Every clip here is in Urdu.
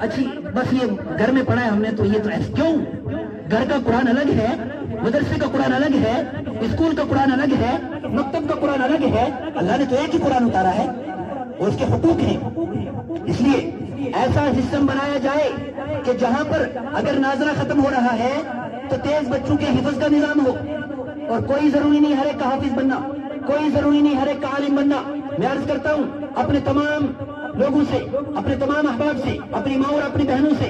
اچھی بس یہ گھر میں پڑھا ہے ہم نے تو یہ تو ایسے کیوں؟ گھر کا قرآن الگ ہے، مدرسے کا قرآن الگ ہے، اسکول کا قرآن الگ ہے، مکتب کا قرآن الگ ہے. اللہ نے تو ایک ہی قرآن اتارا ہے اور اس کے حقوق ہیں. اس لیے ایسا سسٹم بنایا جائے کہ جہاں پر اگر ناظرہ ختم ہو رہا ہے تو تیز بچوں کے حفظ کا نظام ہو، اور کوئی ضروری نہیں ہر ایک کا حافظ بننا، کوئی ضروری نہیں ہر ایک کا عالم بننا. میں عرض کرتا ہوں اپنے تمام لوگوں سے، اپنے تمام احباب سے، اپنی ماں اور اپنی بہنوں سے،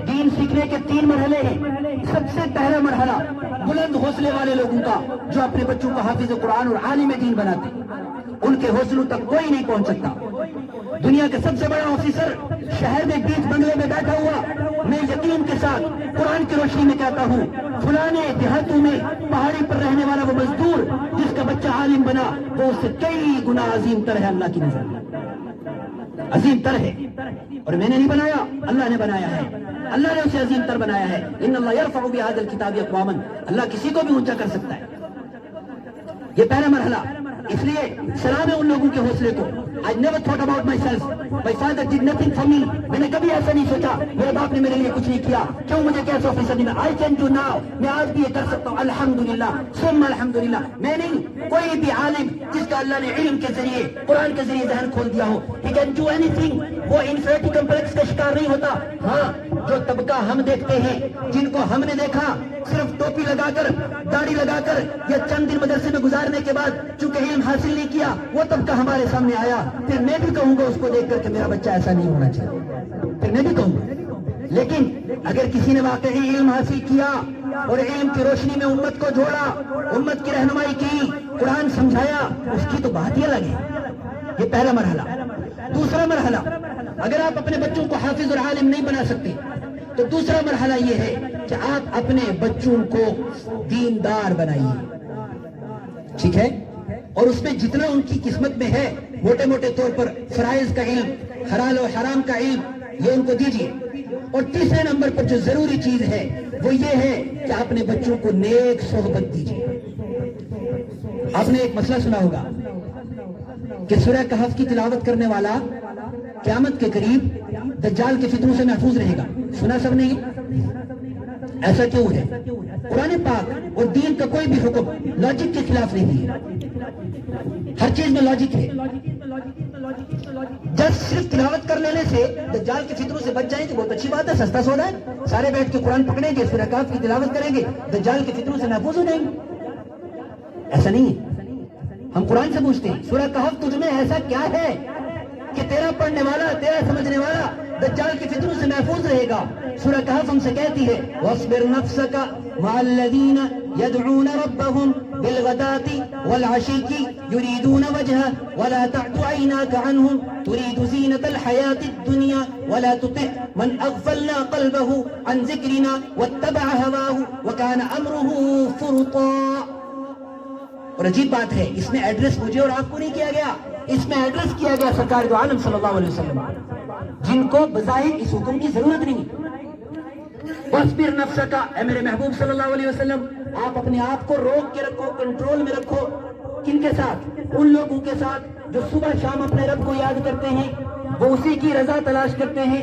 دین سیکھنے کے 3 مرحلے ہیں. سب سے پہلا مرحلہ بلند حوصلے والے لوگوں کا جو اپنے بچوں کو حافظ قرآن اور عالم دین بناتے، ان کے حوصلوں تک کوئی نہیں پہنچ سکتا. دنیا کا سب سے بڑا آفیسر شہر میں بیچ بنگلے میں بیٹھا ہوا، میں یقین کے ساتھ قرآن کی روشنی میں کہتا ہوں فلانے دیہاتوں میں پہاڑی پر رہنے والا وہ مزدور جس کا بچہ عالم بنا وہ اس سے کئی گنا عظیم تر ہے. اللہ کی نظر میں عظیم تر ہے، اور میں نے نہیں بنایا، اللہ نے بنایا ہے. اللہ نے اسے عظیم تر بنایا ہے. ان اللہ یرفع بہذا الکتاب اقواما، اللہ کسی کو بھی اونچا کر سکتا ہے. یہ پہلا مرحلہ. اس لیے سلام ہے ان لوگوں کے حوصلے کو. I never thought about myself. My father did nothing for me. میں نے کبھی ایسا نہیں سوچا میرے باپ نے میرے لیے کچھ نہیں کیا، کیوں مجھے کیسے آفیسر نہیں بنا. I can do now. میں آج بھی یہ کر سکتا ہوں الحمدللہ ثم الحمدللہ. میں نہیں، کوئی بھی عالم جس کا اللہ نے علم کے ذریعے قرآن کے ذریعے ذہن کھول دیا ہو، he can do anything. وہ انفیریٹی کمپلیکس کا شکار نہیں ہوتا. ہاں، جو طبقہ ہم دیکھتے ہیں، جن کو ہم نے دیکھا صرف ٹوپی لگا کر، داڑھی لگا کر یا چند دن مدرسے میں گزارنے کے بعد چونکہ علم حاصل نہیں کیا، وہ طبقہ ہمارے سامنے آیا. پھر میں بھی کہوں گا اس کو دیکھ کر کہ میرا بچہ ایسا نہیں ہونا چاہیے، پھر میں بھی کہوں گا. لیکن اگر کسی نے واقعی علم حاصل کیا اور علم کی روشنی میں امت کو جوڑا، امت کی رہنمائی کی، قرآن سمجھایا، اس کی تو بات ہی الگ ہے. یہ پہلا مرحلہ. دوسرا مرحلہ، اگر آپ اپنے بچوں کو حافظ اور عالم نہیں بنا سکتے تو دوسرا مرحلہ یہ ہے کہ آپ اپنے بچوں کو دیندار بنائیے. ٹھیک ہے؟ اور اس میں جتنا ان کی قسمت میں ہے، موٹے موٹے طور پر فرائض کا علم، حلال و حرام کا علم، یہ ان کو دیجیے. اور تیسرے نمبر پر جو ضروری چیز ہے وہ یہ ہے کہ اپنے بچوں کو نیک صحبت دیجیے. آپ نے ایک مسئلہ سنا ہوگا کہ سورہ کہف کی تلاوت کرنے والا قیامت کے قریب دجال کے فتنوں سے محفوظ رہے گا. سنا سب نے؟ ایسا کیوں ہے؟ قرآن پاک اور دین کا کوئی بھی حکم لاجک کے خلاف نہیں ہے. ہر چیز میں لاجک ہے. جس صرف تلاوت کر لینے سے دجال کے فتنوں سے بچ جائیں تو بہت اچھی بات ہے، سستا سودا ہے. سارے بیٹھ کے قرآن پکڑیں گے، سورہ کہف کی تلاوت کریں گے، دجال کے فتنوں سے محفوظ ہو جائیں گے. ایسا نہیں ہے. ہم قرآن سے پوچھتے ہیں سورہ کہف تجھ میں ایسا کیا ہے کہ تیرا پڑھنے والا، تیرا سمجھنے والا دجال کی فتنوں سے محفوظ رہے گا. سورہ کہف ہم سے کہتی ہے وَاصْبِرْ نَفْسَكَ مَعَ الَّذِينَ يَدْعُونَ رَبَّهُمْ بِالْغَدَاةِ وَالْعَشِيِّ يُرِيدُونَ وَجْهَهُ وَلَا تَعْدُ عَيْنَاكَ عَنْهُمْ تُرِيدُ زِينَةَ الْحَيَاةِ الدُّنْيَا وَلَا تُطِعْ مَنْ أَغْفَلْنَا قَلْبَهُ عَنْ ذِكْرِنَا وَاتَّبَعَ هَوَاهُ وَكَانَ أَمْرُهُ فُرُطًا. اور عجیب بات ہے، اس میں ایڈریس مجھے اور آپ کو نہیں کیا گیا، اس میں ایڈریس کیا گیا سرکار دو عالم صلی اللہ علیہ وسلم، جن کو بظاہر اس حکم کی ضرورت نہیں. وَاصْبِرْ نَفْسَكَ، اے میرے محبوب صلی اللہ علیہ وسلم، آپ اپنے آپ کو روک کے رکھو، کنٹرول میں رکھو. کن کے ساتھ؟ ان لوگوں کے ساتھ جو صبح شام اپنے رب کو یاد کرتے ہیں، وہ اسی کی رضا تلاش کرتے ہیں.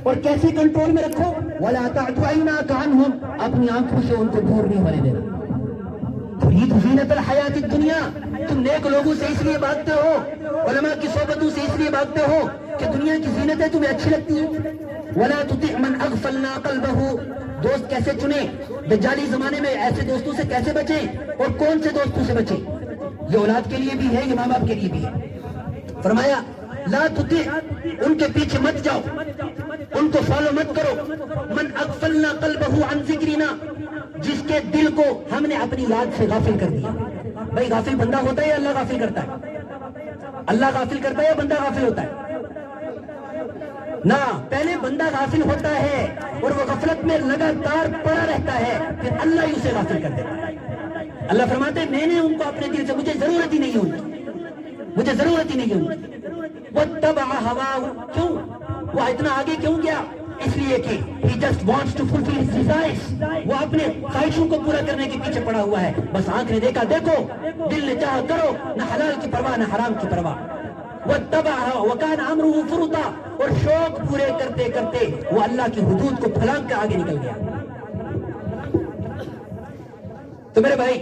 اور کیسے کنٹرول میں رکھو؟ وَلَا تَعْدُ عَيْنَاكَ عَنْهُمْ، اپنی آنکھوں سے ان کو دور نہیں ہونے دینا. تريد زینت الحیات الدنیا، تم نیک لوگوں سے اس لیے بھاگتے ہو، علماء کی صحبتوں سے اس لیے بھاگتے ہو کہ دنیا کی زینتیں تمہیں اچھی لگتی ہیں. وَلَا تُطِعْ مَنْ أَغْفَلْنَا قَلْبَهُ، دوست کیسے چنیں؟ دجالی زمانے میں ایسے دوستوں سے کیسے بچیں اور کون سے دوستوں سے بچیں؟ یہ اولاد کے لیے بھی ہے، یہ ماں باپ کے لیے بھی ہے. فرمایا لا تُطِعْ، ان کے پیچھے مت جاؤ، ان کو فالو مت کرو. مَنْ أَغْفَلْنَا قَلْبَهُ عَنْ ذِكْرِنَا، جس کے دل کو ہم نے اپنی یاد سے غافل کر دیا. بھائی غافل بندہ ہوتا ہے یا اللہ غافل کرتا ہے؟ اللہ غافل کرتا ہے یا بندہ غافل ہوتا ہے؟ نہ، پہلے بندہ غافل ہوتا ہے اور وہ غفلت میں لگاتار پڑا رہتا ہے، پھر اللہ ہی اسے غافل کر دیتا ہے. اللہ فرماتے ہیں میں نے ان کو اپنے دل سے، مجھے ضرورت ہی نہیں ہوئی، مجھے ضرورت ہی نہیں ہوئی. وَاتَّبَعَ هَوَاهُ، کیوں وہ اتنا آگے کیوں گیا؟ اس لیے کہ he just wants to fulfill his desires، وہ اپنے خواہشوں کو پورا کرنے کے پیچھے پڑا ہوا ہے. بس آنکھ نے دیکھا دیکھو، دل نے چاہا کرو، نہ حلال کی پرواہ نہ حرام کی پرواہ. واتبعها وكان امره فرطا، اور شوق پورے کرتے کرتے وہ اللہ کی حدود کو پھلانگ کر آگے نکل گیا۔ تو میرے بھائی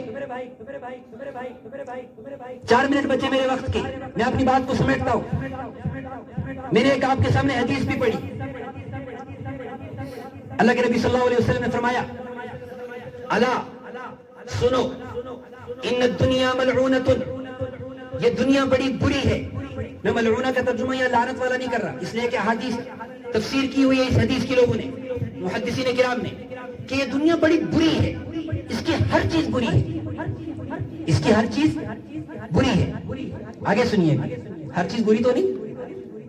4 منٹ بچے میرے وقت کے، میں اپنی بات کو سمیٹتا ہوں۔ میں نے ایک آپ کے سامنے حدیث بھی پڑھی، اللہ کے نبی صلی اللہ علیہ وسلم نے فرمایا الا سنو ان الدنیا ملعونۃ، یہ دنیا بڑی بری ہے۔ میں ملعونہ کا ترجمہ یا لعنت والا نہیں کر رہا، اس لیے کہ حدیث تفسیر کی ہوئی ہے اس حدیث کی لوگوں نے، محدثین کرام نے، کہ یہ دنیا بڑی بری ہے، اس کی ہر چیز بری ہے، اس کی ہر چیز بری ہے۔ آگے سنیے، ہر چیز بری تو نہیں،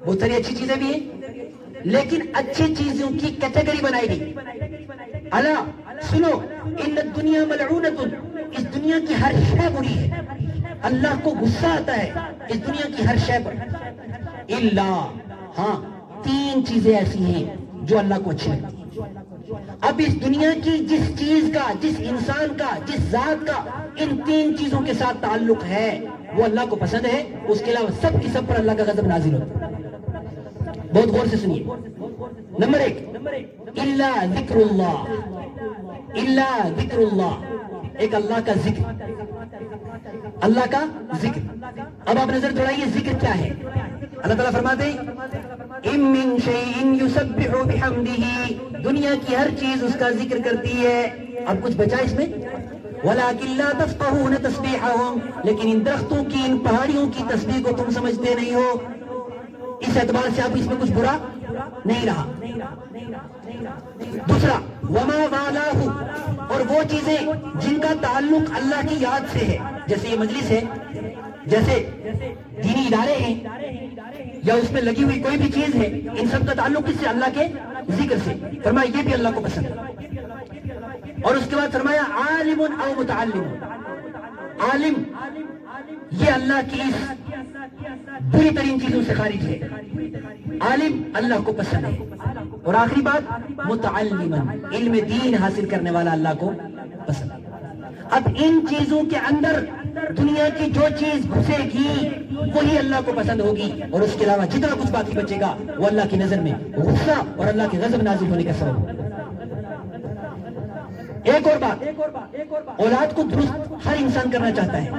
بہت ساری اچھی چیزیں بھی ہیں، لیکن اچھی چیزوں کی کیٹیگری بنائی گئی۔ الا سنو ان الدنیا ملعونۃ، اس دنیا کی ہر شے بری ہے، اللہ کو غصہ آتا ہے اس دنیا کی ہر شے پر، الا، ہاں 3 چیزیں ایسی ہیں جو اللہ کو اچھی لگتی ہیں۔ اب اس دنیا کی جس چیز کا، جس انسان کا، جس ذات کا ان 3 چیزوں کے ساتھ تعلق ہے وہ اللہ کو پسند ہے، اس کے علاوہ سب کی سب پر اللہ کا غضب نازل ہوتا ہے۔ بہت غور سے سنیے۔ نمبر 1 الا ذکر اللہ، الا ذکر اللہ، ایک اللہ کا ذکر، اللہ کا ذکر۔ اب آپ نظر دوڑائیے ذکر کیا ہے۔ اللہ تعالیٰ فرماتے ہیں ان من شیء یسبح بحمدہ، دنیا کی ہر چیز اس کا ذکر کرتی ہے۔ اب کچھ بچا اس میں، ولکن لا تفقہون تسبیحہم، لیکن ان درختوں کی، ان پہاڑیوں کی تسبیح کو تم سمجھتے نہیں ہو۔ اس اعتبار سے اب اس میں کچھ برا نہیں رہا۔ دوسرا وما والاہ، اور وہ چیزیں جن کا تعلق اللہ کی یاد سے ہے، جیسے یہ مجلس ہے، جیسے دینی ادارے ہیں، یا اس میں لگی ہوئی کوئی بھی چیز ہے، ان سب کا تعلق کس سے؟ اللہ کے ذکر سے۔ فرمایا یہ بھی اللہ کو پسند ہے۔ اور اس کے بعد فرمایا عالم او متعلم، عالم یہ اللہ کی اس بری ترین چیزوں سے خارج ہے، عالم اللہ کو پسند ہے۔ اور آخری بات متعلما، علم دین حاصل کرنے والا اللہ کو پسند ہے۔ اب ان چیزوں کے اندر دنیا کی جو چیز گھسے گی وہی اللہ کو پسند ہوگی، اور اس کے علاوہ جتنا کچھ باقی بچے گا وہ اللہ کی نظر میں غصہ اور اللہ کے غضب نازل ہونے کا سبب ہوگا۔ ایک اور بات، اولاد کو درست ہر انسان کرنا چاہتا ہے،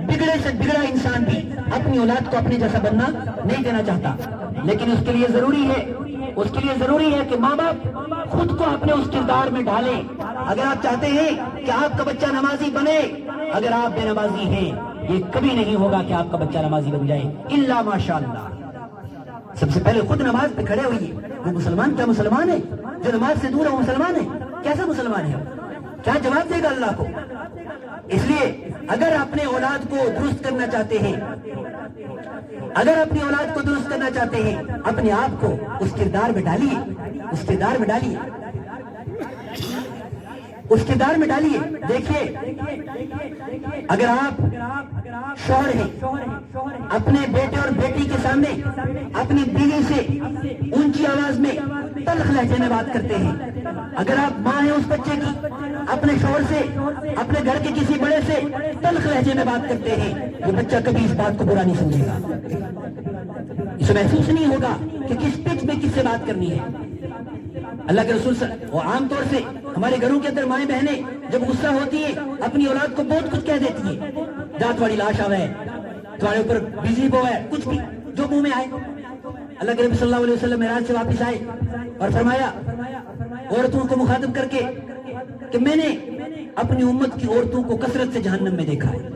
بگڑے سے بگڑا انسان بھی اپنی اولاد کو اپنے جیسا بننا نہیں دینا چاہتا، لیکن اس کے لیے ضروری ہے کہ ماں باپ خود کو اپنے اس کردار میں ڈالیں۔ اگر آپ چاہتے ہیں کہ آپ کا بچہ نمازی بنے، اگر آپ بے نمازی ہیں یہ کبھی نہیں ہوگا کہ آپ کا بچہ نمازی بن جائے، الا ماشاء اللہ۔ سب سے پہلے خود نماز پہ کھڑے ہوئیے۔ وہ مسلمان کیا مسلمان ہے؟ جو نماز سے دور ہے وہ مسلمان ہے؟ کیسا مسلمان ہے؟ کیا جواب دے گا اللہ کو؟ اس لیے اگر اپنے اولاد کو درست کرنا چاہتے ہیں، اگر اپنی اولاد کو درست کرنا چاہتے ہیں، اپنے آپ کو اس کردار میں ڈالیے، اس کردار میں ڈالیے، اس کردار میں ڈالیے۔ دیکھیے اگر آپ شوہر ہیں، اپنے بیٹے اور بیٹی کے سامنے اپنی بیوی سے اونچی آواز میں تلخ لہجے میں بات کرتے ہیں، اگر آپ ماں ہیں اس بچے کی، اپنے شوہر سے، اپنے گھر کے کسی بڑے سے تلخ لہجے میں بات کرتے ہیں، وہ بچہ کبھی اس بات کو برا نہیں سمجھے گا، اسے محسوس نہیں ہوگا کہ کس پچ میں کس سے بات کرنی ہے۔ اللہ کے رسول وہ عام طور سے ہمارے گھروں کے اندر مائیں بہنیں جب غصہ ہوتی ہیں اپنی اولاد کو بہت کچھ کہہ دیتی ہیں، دانت والی لاش آوے ہے، تمہارے اوپر بجلی بو ہے، کچھ بھی جو منہ میں آئے۔ اللہ کے نبی صلی اللہ علیہ وسلم معراج سے واپس آئے اور فرمایا عورتوں کو مخاطب کر کے کہ میں نے اپنی امت کی عورتوں کو کثرت سے جہنم میں دیکھا ہے۔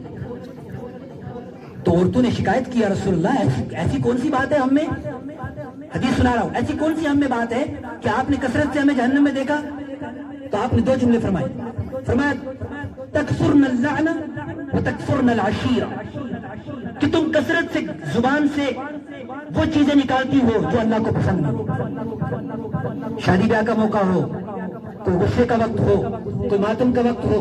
تو عورتوں نے شکایت کی، یا رسول اللہ ایسی کون سی بات ہے ہم میں، حدیث سنا رہا ہوں، ایسی کون سی ہم میں بات ہے کہ آپ نے کثرت سے ہمیں جہنم میں دیکھا؟ تو آپ نے 2 جملے فرمایا تکفرن اللعنہ وتکفرن العشیرہ، کہ تم کثرت سے زبان سے وہ چیزیں نکالتی ہو جو اللہ کو پسند نہیں۔ شادی بیاہ کا موقع ہو، کوئی غصے کا وقت ہو، کوئی ماتم کا وقت ہو،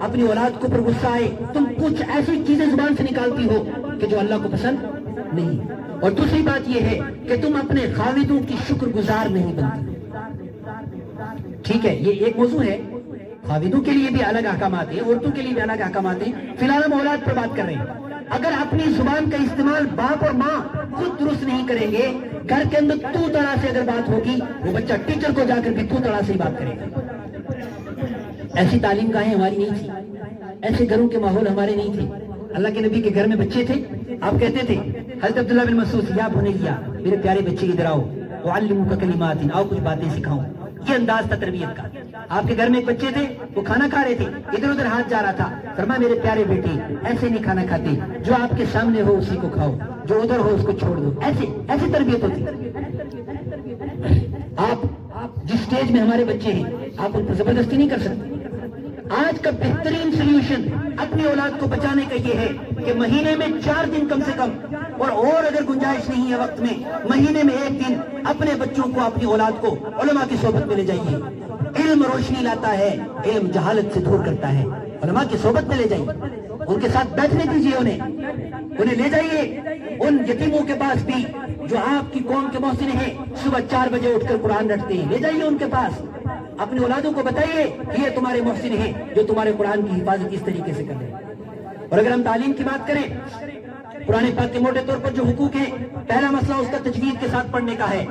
اپنی اولاد کو پر غصہ آئے، تم کچھ ایسی چیزیں زبان سے نکالتی ہو کہ جو اللہ کو پسند نہیں۔ اور دوسری بات یہ ہے کہ تم اپنے خاوندوں کی شکر گزار نہیں بنتی۔ ٹھیک ہے، یہ ایک موضوع ہے، خاوندوں کے لیے بھی الگ احکامات ہیں، عورتوں کے لیے بھی الگ احکامات ہیں، فی الحال ہم اولاد پر بات کر رہے ہیں۔ اگر اپنی زبان کا استعمال باپ اور ماں خود درست نہیں کریں گے، گھر کے اندر تو تڑا سے اگر بات ہوگی، وہ بچہ ٹیچر کو جا کر بھی تو تڑا سے ہی بات کرے گا۔ ایسی تعلیم گاہیں ہماری نہیں تھی، ایسے گھروں کے ماحول ہمارے نہیں تھے۔ اللہ کے نبی کے گھر میں بچے تھے، آپ کہتے تھے حضرت عبداللہ بن مسعود، یا بنیا میرے پیارے بچے ادھر آؤ، اعلمک کلمات، آؤ کچھ باتیں سکھاؤں۔ یہ انداز تھا تربیت کا۔ آپ کے گھر میں ایک بچے تھے، وہ کھانا کھا رہے تھے، ادھر ادھر ہاتھ جا رہا تھا، فرمایا میرے پیارے بیٹے ایسے نہیں کھانا کھاتے، جو آپ کے سامنے ہو اسی کو کھاؤ، جو ادھر ہو اس کو چھوڑ دو۔ ایسی تربیت ہوتی۔ آپ جس سٹیج میں ہمارے بچے ہیں، آپ ان پر زبردستی نہیں کر سکتے۔ آج کا بہترین سولوشن اپنی اولاد کو بچانے کا یہ ہے کہ مہینے میں 4 دن کم سے کم، اور اگر گنجائش نہیں ہے وقت میں، مہینے میں 1 دن اپنے بچوں کو، اپنی اولاد کو علماء کی صحبت میں لے جائیے۔ علم روشنی لاتا ہے، علم جہالت سے دور کرتا ہے۔ علماء کی صحبت میں لے جائیے، ان کے ساتھ بیٹھنے دیجیے، انہیں لے جائیے ان یتیموں کے پاس بھی جو آپ کی قوم کے محسن ہیں، صبح 4 بجے اٹھ کر قرآن رٹتے ہیں، لے جائیے ان کے پاس۔ اپنی اولادوں کو بتائیے کہ یہ تمہارے محسن ہیں جو تمہارے قرآن کی حفاظت اس طریقے سے کر رہے ہیں۔ اور اگر ہم تعلیم کی بات کریں، قرآن پاک کے موٹے طور پر جو حقوق ہیں، پہلا مسئلہ اس کا تجوید کے ساتھ پڑھنے کا ہے۔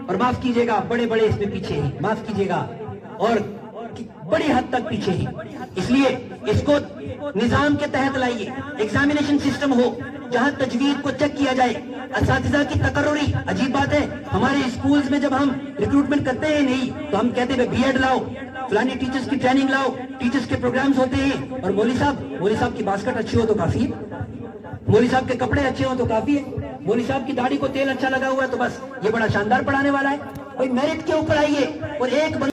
اور معاف کیجیے گا، بڑے اس میں پیچھے ہیں، معاف کیجیے گا، اور بڑی حد تک پیچھے ہیں۔ اس لیے اس کو نظام کے تحت لائیے، ایگزامینیشن سسٹم ہو جہاں تجوید کو چیک کیا جائے، اساتذہ کی تقرری۔ عجیب بات ہے، ہمارے اسکولز میں جب ہم ریکروٹمنٹ کرتے ہیں نہیں تو ہم کہتے ہیں بی ایڈ لاؤ، فلانی ٹیچرز کی ٹریننگ لاؤ، ٹیچرز کے پروگرامز ہوتے ہیں، اور مولوی صاحب کی باسکٹ اچھی ہو تو کافی ہے، مولوی صاحب کے کپڑے اچھے ہوں تو کافی ہے، مولوی صاحب کی داڑھی کو تیل اچھا لگا ہوا ہے تو بس یہ بڑا شاندار پڑھانے والا ہے۔ کوئی میرٹ کے اوپر آئیے، اور ایک